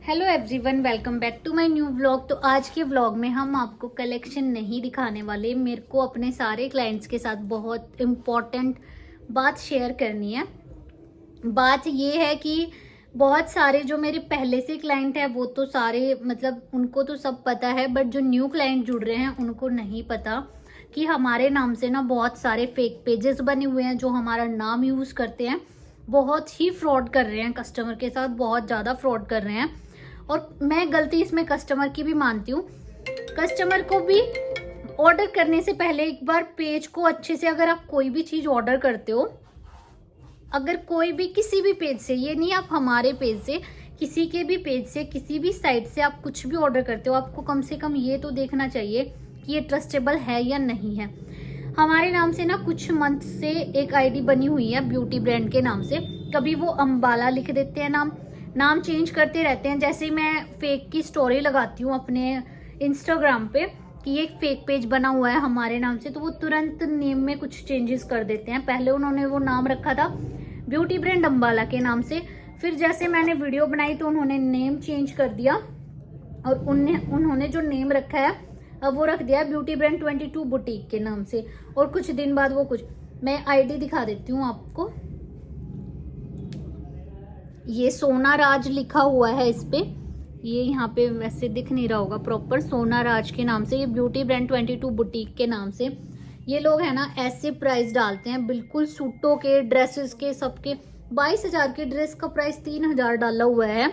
Hello everyone, welcome back to my new vlog. तो आज के व्लॉग में हम आपको कलेक्शन नहीं दिखाने वाले। मेरे को अपने सारे क्लाइंट्स के साथ बहुत इम्पॉर्टेंट बात शेयर करनी है। बात ये है कि बहुत सारे जो मेरे पहले से क्लाइंट है वो तो सारे मतलब उनको तो सब पता है, बट जो न्यू क्लाइंट जुड़ रहे हैं उनको नहीं पता कि हमारे नाम से ना बहुत सारे फेक पेजेस बने हुए हैं जो हमारा नाम यूज़ करते हैं। बहुत ही फ्रॉड कर रहे हैं कस्टमर के साथ, बहुत ज़्यादा फ्रॉड कर रहे हैं। और मैं गलती इसमें कस्टमर की भी मानती हूँ। कस्टमर को भी ऑर्डर करने से पहले एक बार पेज को अच्छे से, अगर आप कोई भी चीज़ ऑर्डर करते हो, अगर कोई भी किसी भी पेज से, ये नहीं आप हमारे पेज से, किसी के भी पेज से, किसी भी साइट से आप कुछ भी ऑर्डर करते हो, आपको कम से कम ये तो देखना चाहिए कि ये ट्रस्टेबल है या नहीं है। हमारे नाम से ना कुछ मंथ से एक आईडी बनी हुई है ब्यूटी ब्रांड के नाम से। कभी वो अंबाला लिख देते हैं, नाम चेंज करते रहते हैं। जैसे मैं फेक की स्टोरी लगाती हूँ अपने इंस्टाग्राम पे कि ये एक फेक पेज बना हुआ है हमारे नाम से, तो वो तुरंत नेम में कुछ चेंजेस कर देते हैं। पहले उन्होंने वो नाम रखा था ब्यूटी ब्रांड अंबाला के नाम से, फिर जैसे मैंने वीडियो बनाई तो उन्होंने नेम चेंज कर दिया और उन्होंने जो नेम रखा है अब वो रख दिया ब्यूटी ब्रांड 22 बुटीक के नाम से। और कुछ दिन बाद वो कुछ, मैं आईडी दिखा देती हूँ आपको। ये सोना राज लिखा हुआ है इस पे, ये यहाँ पे वैसे दिख नहीं रहा होगा प्रॉपर, सोना राज के नाम से, ये ब्यूटी ब्रांड 22 बुटीक के नाम से। ये लोग है ना ऐसे प्राइस डालते हैं, बिल्कुल सूटों के, ड्रेसेस के, सबके 22,000 के ड्रेस का प्राइस 3,000 डाला हुआ है।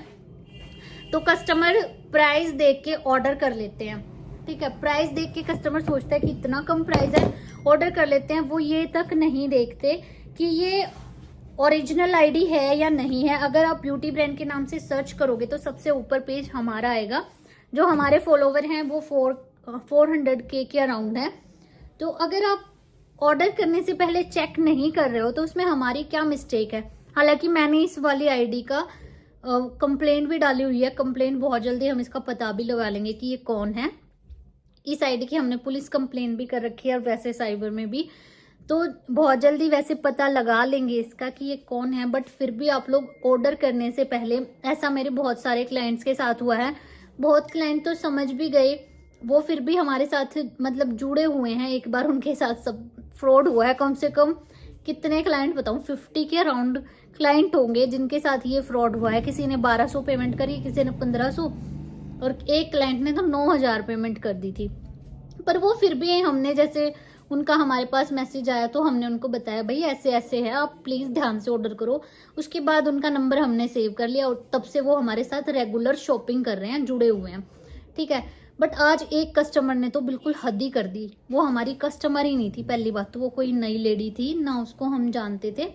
तो कस्टमर प्राइस देख के ऑर्डर कर लेते हैं। ठीक है, प्राइस देख के कस्टमर सोचता है कि इतना कम प्राइस है, ऑर्डर कर लेते हैं। वो ये तक नहीं देखते कि ये ओरिजिनल आईडी है या नहीं है। अगर आप ब्यूटी ब्रांड के नाम से सर्च करोगे तो सबसे ऊपर पेज हमारा आएगा। जो हमारे फॉलोवर हैं वो 400K के अराउंड है। तो अगर आप ऑर्डर करने से पहले चेक नहीं कर रहे हो तो उसमें हमारी क्या मिस्टेक है। हालांकि मैंने इस वाली आईडी का कंप्लेंट भी डाली हुई है। कंप्लेंट बहुत जल्दी हम इसका पता भी लगा लेंगे कि ये कौन है। इस आईडी की हमने पुलिस कंप्लेंट भी कर रखी है और वैसे साइबर में भी, तो बहुत जल्दी वैसे पता लगा लेंगे इसका कि ये कौन है। बट फिर भी आप लोग ऑर्डर करने से पहले, ऐसा मेरे बहुत सारे क्लाइंट्स के साथ हुआ है। बहुत क्लाइंट तो समझ भी गए, वो फिर भी हमारे साथ मतलब जुड़े हुए हैं। एक बार उनके साथ सब फ्रॉड हुआ है। कम से कम कितने क्लाइंट बताऊं, 50 के अराउंड क्लाइंट होंगे जिनके साथ ये फ्रॉड हुआ है। किसी ने 1200 पेमेंट करी, किसी ने 1500 और एक क्लाइंट ने तो 9,000 पेमेंट कर दी थी। पर वो फिर भी हमने, जैसे उनका हमारे पास मैसेज आया तो हमने उनको बताया भाई ऐसे ऐसे है, आप प्लीज ध्यान से ऑर्डर करो। उसके बाद उनका नंबर हमने सेव कर लिया और तब से वो हमारे साथ रेगुलर शॉपिंग कर रहे हैं, जुड़े हुए हैं। ठीक है, बट आज एक कस्टमर ने तो बिल्कुल हद ही कर दी। वो हमारी कस्टमर ही नहीं थी, पहली बात तो वो कोई नई लेडी थी ना, उसको हम जानते थे।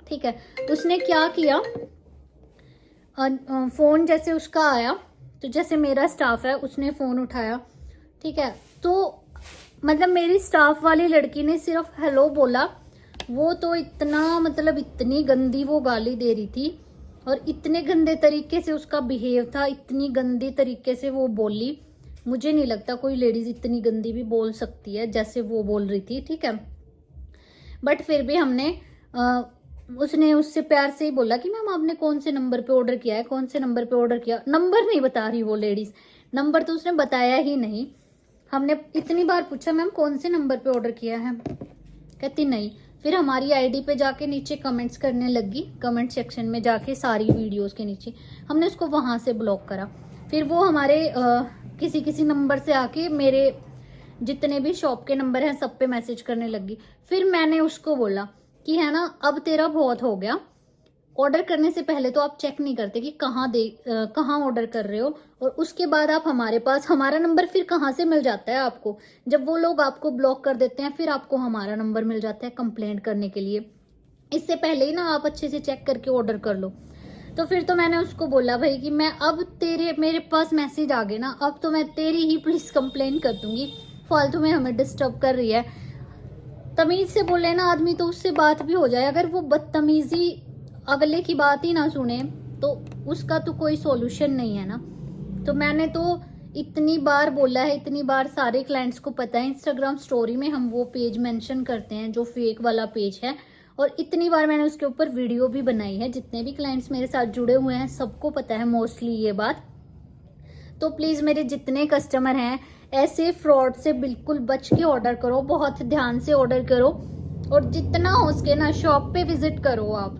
ठीक है, उसने क्या किया, फोन जैसे उसका आया तो जैसे मेरा स्टाफ है उसने फोन उठाया। ठीक है, तो मतलब मेरी स्टाफ वाली लड़की ने सिर्फ हेलो बोला, वो तो इतना मतलब इतनी गंदी वो गाली दे रही थी और इतने गंदे तरीके से उसका बिहेव था, इतनी गंदी तरीके से वो बोली। मुझे नहीं लगता कोई लेडीज इतनी गंदी भी बोल सकती है जैसे वो बोल रही थी। ठीक है, बट फिर भी हमने उसने उससे प्यार से ही बोला कि मैम आपने कौन से नंबर पे ऑर्डर किया है, कौन से नंबर पे ऑर्डर किया। नंबर नहीं बता रही वो लेडीज, नंबर तो उसने बताया ही नहीं। हमने इतनी बार पूछा मैम कौन से नंबर पे ऑर्डर किया है, कहती नहीं। फिर हमारी आईडी पे जाके नीचे कमेंट्स करने लगी, कमेंट सेक्शन में जाके सारी वीडियोस के नीचे। हमने उसको वहां से ब्लॉक करा। फिर वो हमारे किसी नंबर से आके मेरे जितने भी शॉप के नंबर हैं सब पे मैसेज करने लगी। फिर मैंने उसको बोला कि है ना अब तेरा बहुत हो गया, ऑर्डर करने से पहले तो आप चेक नहीं करते कि कहाँ ऑर्डर कर रहे हो, और उसके बाद आप हमारे पास, हमारा नंबर फिर कहाँ से मिल जाता है आपको। जब वो लोग आपको ब्लॉक कर देते हैं फिर आपको हमारा नंबर मिल जाता है कंप्लेंट करने के लिए। इससे पहले ही ना आप अच्छे से चेक करके ऑर्डर कर लो। तो फिर तो मैंने उसको बोला भाई कि मैं अब मेरे पास मैसेज आ गए ना, अब तो मैं तेरी ही पुलिस कंप्लेंट कर दूंगी, फालतू में हमें डिस्टर्ब कर रही है। तमीज से बोले ना आदमी तो उससे बात भी हो जाए। अगर वो बदतमीजी अगले की बात ही ना सुने तो उसका तो कोई सॉल्यूशन नहीं है ना। तो मैंने तो इतनी बार बोला है, इतनी बार सारे क्लाइंट्स को पता है, इंस्टाग्राम स्टोरी में हम वो पेज मेंशन करते हैं जो फेक वाला पेज है, और इतनी बार मैंने उसके ऊपर वीडियो भी बनाई है। जितने भी क्लाइंट्स मेरे साथ जुड़े हुए हैं सबको पता है मोस्टली ये बात। तो प्लीज़ मेरे जितने कस्टमर हैं ऐसे फ्रॉड से बिल्कुल बच के ऑर्डर करो, बहुत ध्यान से ऑर्डर करो और जितना हो सके ना शॉप पे विजिट करो आप।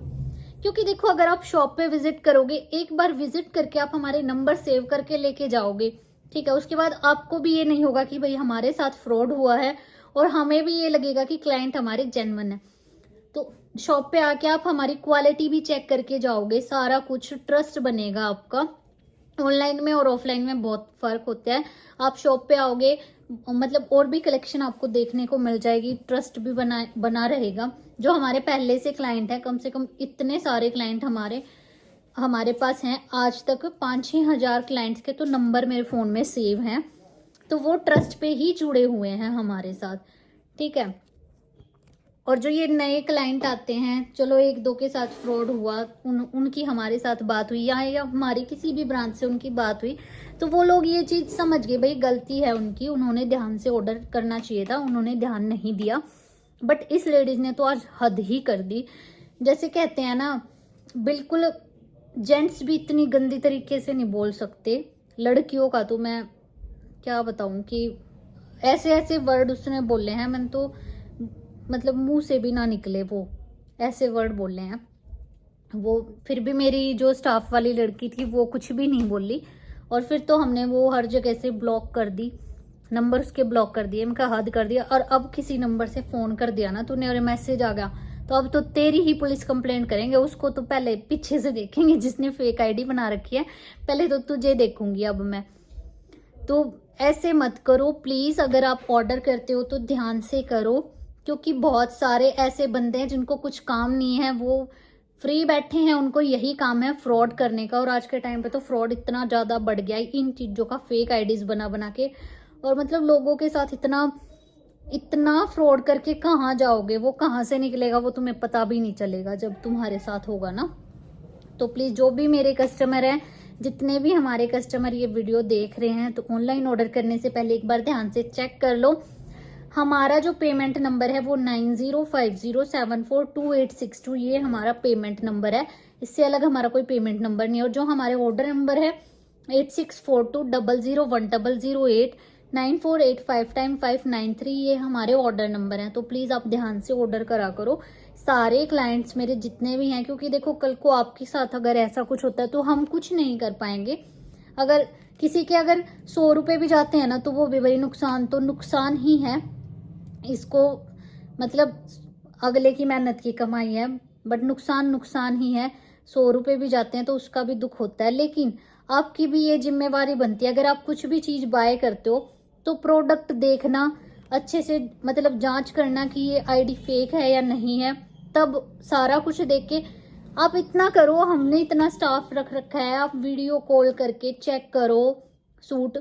क्योंकि देखो अगर आप शॉप पे विजिट करोगे, एक बार विजिट करके आप हमारे नंबर सेव करके लेके जाओगे, ठीक है, उसके बाद आपको भी ये नहीं होगा कि भाई हमारे साथ फ्रॉड हुआ है और हमें भी ये लगेगा कि क्लाइंट हमारे जेन्युइन है। तो शॉप पे आके आप हमारी क्वालिटी भी चेक करके जाओगे, सारा कुछ ट्रस्ट बनेगा आपका। ऑनलाइन में और ऑफलाइन में बहुत फर्क होता है। आप शॉप पे आओगे मतलब और भी कलेक्शन आपको देखने को मिल जाएगी, ट्रस्ट भी बना रहेगा। जो हमारे पहले से क्लाइंट है, कम से कम इतने सारे क्लाइंट हमारे पास हैं आज तक 5-6 हजार क्लाइंट्स के तो नंबर मेरे फोन में सेव हैं, तो वो ट्रस्ट पे ही जुड़े हुए हैं हमारे साथ, ठीक है। और जो ये नए क्लाइंट आते हैं, चलो एक दो के साथ फ्रॉड हुआ, उनकी हमारे साथ बात हुई या हमारी किसी भी ब्रांच से उनकी बात हुई, तो वो लोग ये चीज समझ गए भाई गलती है उनकी, उन्होंने ध्यान से ऑर्डर करना चाहिए था, उन्होंने ध्यान नहीं दिया। बट इस लेडीज ने तो आज हद ही कर दी। जैसे कहते हैं ना, बिल्कुल जेंट्स भी इतनी गंदी तरीके से नहीं बोल सकते। लड़कियों का तो मैं क्या बताऊं कि ऐसे ऐसे वर्ड उसने बोले हैं, मैंने तो मतलब मुंह से भी ना निकले, वो ऐसे वर्ड बोले हैं वो। फिर भी मेरी जो स्टाफ वाली लड़की थी वो कुछ भी नहीं बोली, और फिर तो हमने वो हर जगह से ब्लॉक कर दी, नंबर उसके ब्लॉक कर दिए, उनका हद कर दिया। और अब किसी नंबर से फोन कर दिया ना तूने और मैसेज आ गया, तो अब तो तेरी ही पुलिस कंप्लेंट करेंगे। उसको तो पहले पीछे से देखेंगे, जिसने फेक आईडी बना रखी है, पहले तो तुझे देखूंगी अब मैं। तो ऐसे मत करो प्लीज, अगर आप ऑर्डर करते हो तो ध्यान से करो, क्योंकि बहुत सारे ऐसे बंदे हैं जिनको कुछ काम नहीं है, वो फ्री बैठे हैं, उनको यही काम है फ्रॉड करने का। और आज के टाइम पे तो फ्रॉड इतना ज्यादा बढ़ गया है इन चीजों का, फेक आईडीज बना के, और मतलब लोगों के साथ इतना फ्रॉड करके कहाँ जाओगे, वो कहाँ से निकलेगा वो तुम्हें पता भी नहीं चलेगा जब तुम्हारे साथ होगा ना। तो प्लीज जो भी मेरे कस्टमर हैं, जितने भी हमारे कस्टमर ये वीडियो देख रहे हैं, तो ऑनलाइन ऑर्डर करने से पहले एक बार ध्यान से चेक कर लो। हमारा जो पेमेंट नंबर है वो 9050742862, ये हमारा पेमेंट नंबर है, इससे अलग हमारा कोई पेमेंट नंबर नहीं है। और जो हमारे ऑर्डर नंबर है 8642001008 9485 ये हमारे ऑर्डर नंबर हैं। तो प्लीज आप ध्यान से ऑर्डर करा करो, सारे क्लाइंट्स मेरे जितने भी हैं, क्योंकि देखो कल को आपके साथ अगर ऐसा कुछ होता है तो हम कुछ नहीं कर पाएंगे। अगर किसी के अगर 100 रुपए भी जाते हैं ना, तो वो भी भाई नुकसान तो नुकसान ही है। इसको मतलब अगले की मेहनत की कमाई है, बट नुकसान ही है। 100 रुपए भी जाते हैं तो उसका भी दुख होता है, लेकिन आपकी भी ये जिम्मेवारी बनती है, अगर आप कुछ भी चीज बाय करते हो तो प्रोडक्ट देखना अच्छे से, मतलब जांच करना कि ये आईडी फेक है या नहीं है, तब सारा कुछ देख के आप इतना करो। हमने इतना स्टाफ रख रखा है, आप वीडियो कॉल करके चेक करो सूट।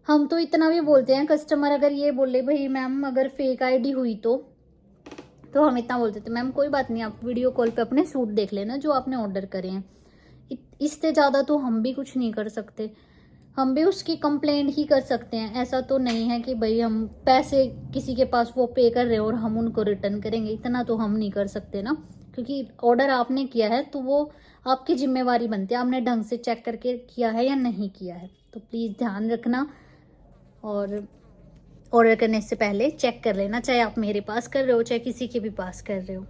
हम तो इतना भी बोलते हैं, कस्टमर अगर ये बोले भाई मैम अगर फेक आईडी हुई तो हम इतना बोलते थे मैम कोई बात नहीं, आप वीडियो कॉल पे अपने सूट देख लेना जो आपने ऑर्डर करे हैं। इससे ज़्यादा तो हम भी कुछ नहीं कर सकते, हम भी उसकी कंप्लेंट ही कर सकते हैं। ऐसा तो नहीं है कि भाई हम पैसे किसी के पास वो पे कर रहे हैं और हम उनको रिटर्न करेंगे, इतना तो हम नहीं कर सकते ना, क्योंकि ऑर्डर आपने किया है तो वो आपकी जिम्मेवारी बनती है, आपने ढंग से चेक करके किया है या नहीं किया है। तो प्लीज़ ध्यान रखना और ऑर्डर करने से पहले चेक कर लेना, चाहे आप मेरे पास कर रहे हो चाहे किसी के भी पास कर रहे हो।